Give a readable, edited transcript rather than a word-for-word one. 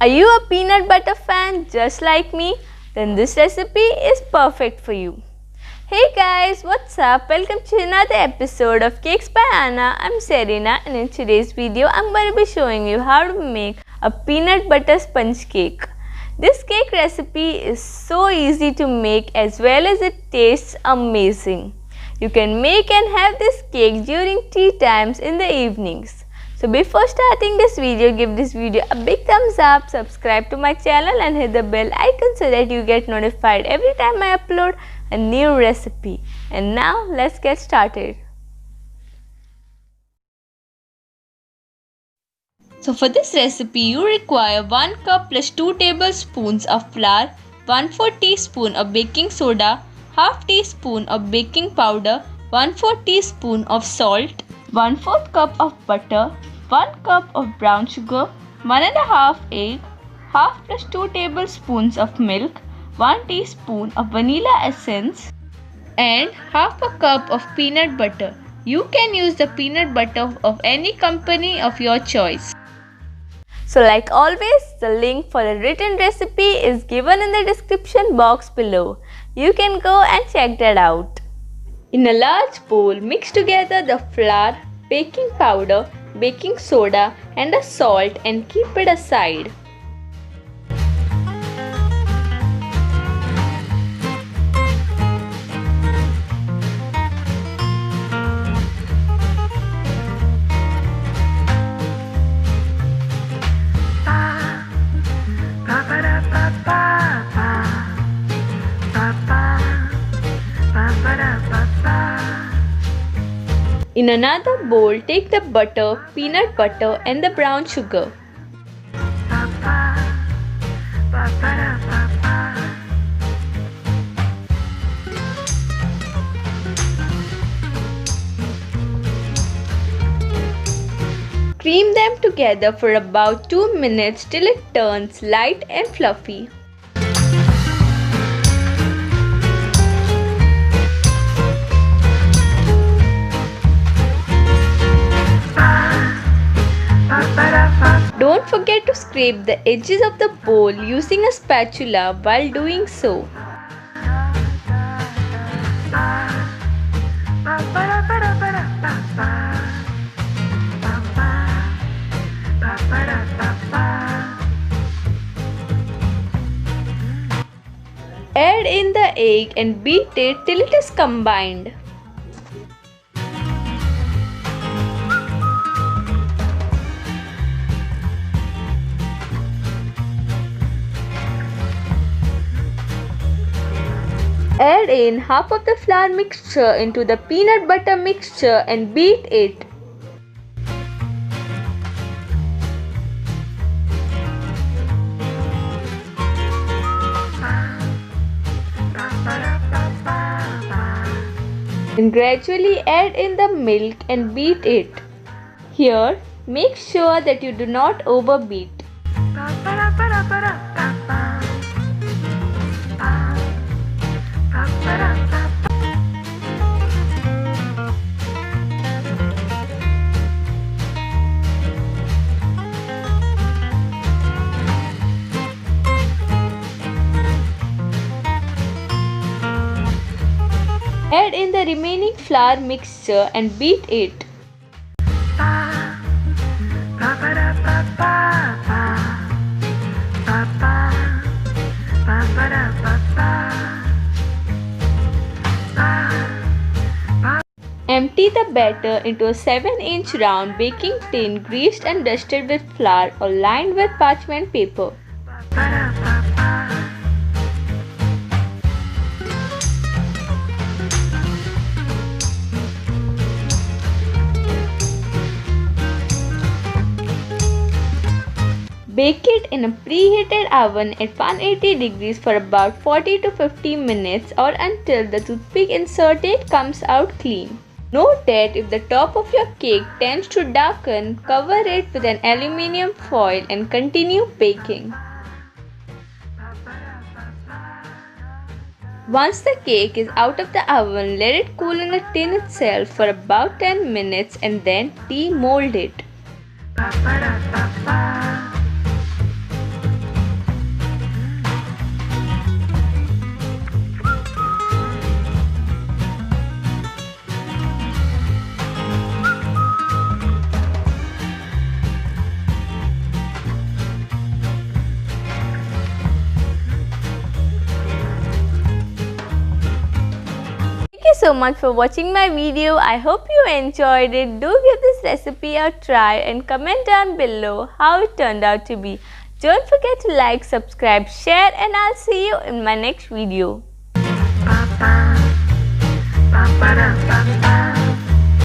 Are you a peanut butter fan just like me? Then this recipe is perfect for you. Hey guys, what's up? Welcome to another episode of Cakes by Anna. I'm Serena and in today's video I'm going to be showing you how to make a peanut butter sponge cake. This cake recipe is so easy to make as well as it tastes amazing. You can make and have this cake during tea times in the evenings. So before starting this video, give this video a big thumbs up, subscribe to my channel and hit the bell icon so that you get notified every time I upload a new recipe. And now let's get started. So for this recipe, you require 1 cup plus 2 tablespoons of flour, 1/4 teaspoon of baking soda, half teaspoon of baking powder, 1/4 teaspoon of salt, 1/4 cup of butter, 1 cup of brown sugar, 1½ egg, half plus 2 tablespoons of milk, 1 teaspoon of vanilla essence and half a cup of peanut butter. You can use the peanut butter of any company of your choice. So like always, the link for the written recipe is given in the description box below. You can go and check that out. In a large bowl, mix together the flour, baking powder, baking soda and the salt and keep it aside. In another bowl, take the butter, peanut butter and the brown sugar. Cream them together for about 2 minutes till it turns light and fluffy. Don't forget to scrape the edges of the bowl using a spatula while doing so. Add in the egg and beat it till it is combined. Add in half of the flour mixture into the peanut butter mixture and beat it. And gradually add in the milk and beat it. Here, make sure that you do not overbeat. Add in the remaining flour mixture and beat it. Empty the batter into a 7-inch round baking tin greased and dusted with flour or lined with parchment paper. Bake it in a preheated oven at 180 degrees for about 40 to 50 minutes or until the toothpick inserted comes out clean. Note that if the top of your cake tends to darken, cover it with an aluminium foil and continue baking. Once the cake is out of the oven, let it cool in the tin itself for about 10 minutes and then demold it. so much for watching my video. I hope you enjoyed it. Do give this recipe a try and comment down below how it turned out to be. Don't forget to like, subscribe, share, and I'll see you in my next video.